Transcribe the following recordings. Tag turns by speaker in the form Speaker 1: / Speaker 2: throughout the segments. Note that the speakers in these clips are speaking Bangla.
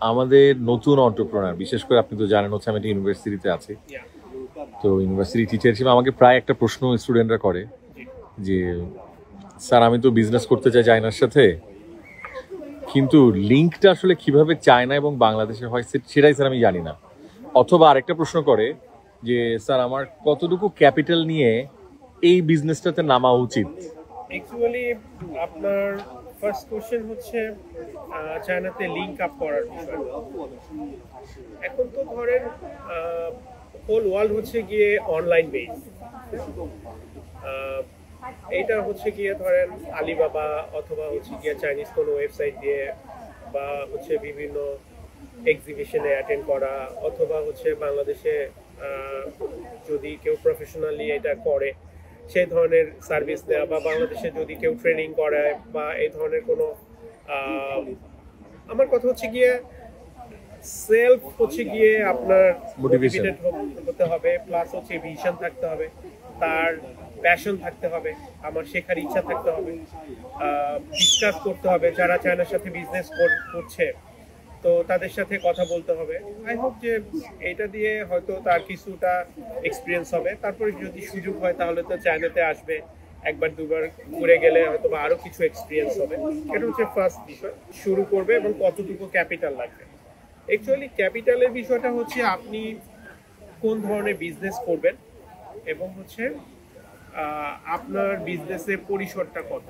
Speaker 1: আমাদের নতুন এন্টারপ্রেনার, বিশেষ করে আপনি তো জানেন হচ্ছে আমি একটা ইউনিভার্সিটিতে আছি। তো ইউনিভার্সিটি টিচার হিসেবে আমাকে প্রায় একটা প্রশ্ন স্টুডেন্টরা করে যে, স্যার আমি তো বিজনেস করতে চাই চায়নার সাথে, কিন্তু লিঙ্কটা আসলে কিভাবে চায়না এবং বাংলাদেশে হয় সেটাই স্যার আমি জানি না। অথবা আরেকটা প্রশ্ন করে যে, স্যার আমার কতটুকু ক্যাপিটাল নিয়ে এই বিজনেসটাতে নামা উচিত?
Speaker 2: অ্যাকচুয়ালি আপনার ফার্স্ট কোশ্চেন হচ্ছে চায়নাতে লিঙ্ক আপ করার বিষয়। এখন তো ধরেন হোল ওয়ার্ল্ড হচ্ছে গিয়ে অনলাইন বেস। এইটা হচ্ছে গিয়ে ধরেন আলিবাবা অথবা হচ্ছে গিয়ে চাইনিজ কোনো ওয়েবসাইট দিয়ে বা হচ্ছে বিভিন্ন এক্সিবিশনে অ্যাটেন্ড করা অথবা হচ্ছে বাংলাদেশে যদি কেউ প্রফেশনালি এটা করে সেই ধরনের সার্ভিস দেওয়া বা বাংলাদেশে যদি কেউ ট্রেনিং করায় বা এই ধরনের কোনো আমার কথা হচ্ছে গিয়ে সেলফ হচ্ছে গিয়ে আপনার মোটিভেটেড হতে হবে, প্লাস হচ্ছে ভিশন থাকতে হবে, তার প্যাশন থাকতে হবে, আমার শেখার ইচ্ছা থাকতে হবে, ডিসকাস করতে হবে যারা চায়নার সাথে বিজনেস করছে তো তাদের সাথে কথা বলতে হবে। আই হোপ যে এটা দিয়ে হয়তো তার কিছুটা এক্সপিরিয়েন্স হবে, তারপরে যদি সুযোগ হয় তাহলে তো চায়নাতে আসবে, একবার দুবার ঘুরে গেলে হয়তো বা আরো কিছু এক্সপিরিয়েন্স হবে। এটা হচ্ছে ফার্স্ট বিষয়, শুরু করবে এবং কতটুকু ক্যাপিটাল লাগবে। অ্যাকচুয়ালি ক্যাপিটালের বিষয়টা হচ্ছে আপনি কোন ধরনের বিজনেস করবেন এবং হচ্ছে আপনার বিজনেসের পরিসরটা কত।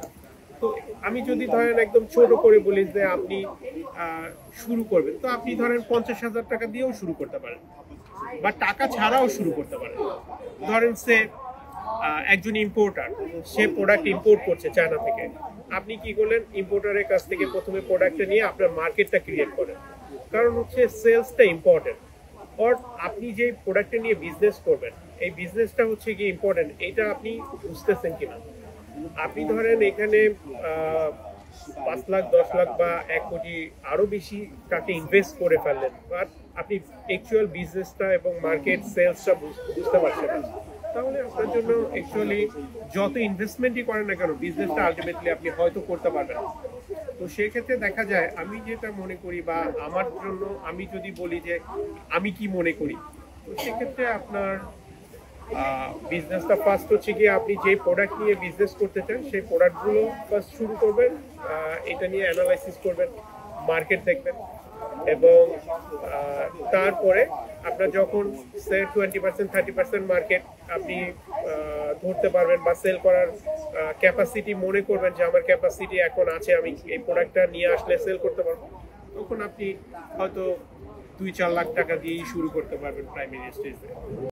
Speaker 2: তো আমি যদি ধরেন একদম ছোট করে বলি যে আপনি শুরু করবেন, তো আপনি ধরেন 50,000 টাকা দিয়েও শুরু করতে পারেন বা টাকা ছাড়াও শুরু করতে পারেন। ধরেন সে একজন ইম্পোর্টার, সে প্রোডাক্ট ইম্পোর্ট করছে চায়না থেকে, আপনি কি করলেন, ইম্পোর্টারের কাছ থেকে প্রথমে প্রোডাক্টটা নিয়ে আপনার মার্কেটটা ক্রিয়েট করেন, কারণ হচ্ছে সেলসটা ইম্পর্টেন্ট। অর আপনি যে প্রোডাক্টটা নিয়ে বিজনেস করবেন এই বিজনেসটা হচ্ছে কি ইম্পর্টেন্ট, এটা আপনি বুঝতেছেন কিনা। আপনি ধরেন এখানে 5 লাখ 10 লাখ বা 1 কোটি আরো বেশি টাকা ইনভেস্ট করে ফেললেন, বাট আপনি অ্যাকচুয়াল বিজনেসটা এবং মার্কেট সেলসটা বুঝতে পারছেন না, তাহলে আপনার জন্য অ্যাকচুয়ালি যত ইনভেস্টমেন্টই করেন না কেন বিজনেসটা আলটিমেটলি আপনি হয়তো করতে পারবেন। তো সেক্ষেত্রে দেখা যায় আমি যেটা মনে করি বা আমার জন্য আমি যদি বলি যে আমি কি মনে করি, তো সেক্ষেত্রে আপনার বিজনেসটা ফার্স্ট হচ্ছে গিয়ে আপনি যে প্রোডাক্ট নিয়ে বিজনেস করতে চান সেই প্রোডাক্টগুলো ফার্স্ট শুরু করবেন, এটা নিয়ে অ্যানালাইসিস করবেন, মার্কেট দেখবেন এবং তারপরে আপনার যখন সে 20% 30% মার্কেট আপনি ধরতে পারবেন বা সেল করার ক্যাপাসিটি মনে করবেন যে আমার ক্যাপাসিটি এখন আছে, আমি এই প্রোডাক্টটা নিয়ে আসলে সেল করতে পারবো, তখন আপনি হয়তো 2-4 লাখ টাকা দিয়েই শুরু করতে পারবেন প্রাইমারি স্টেজে।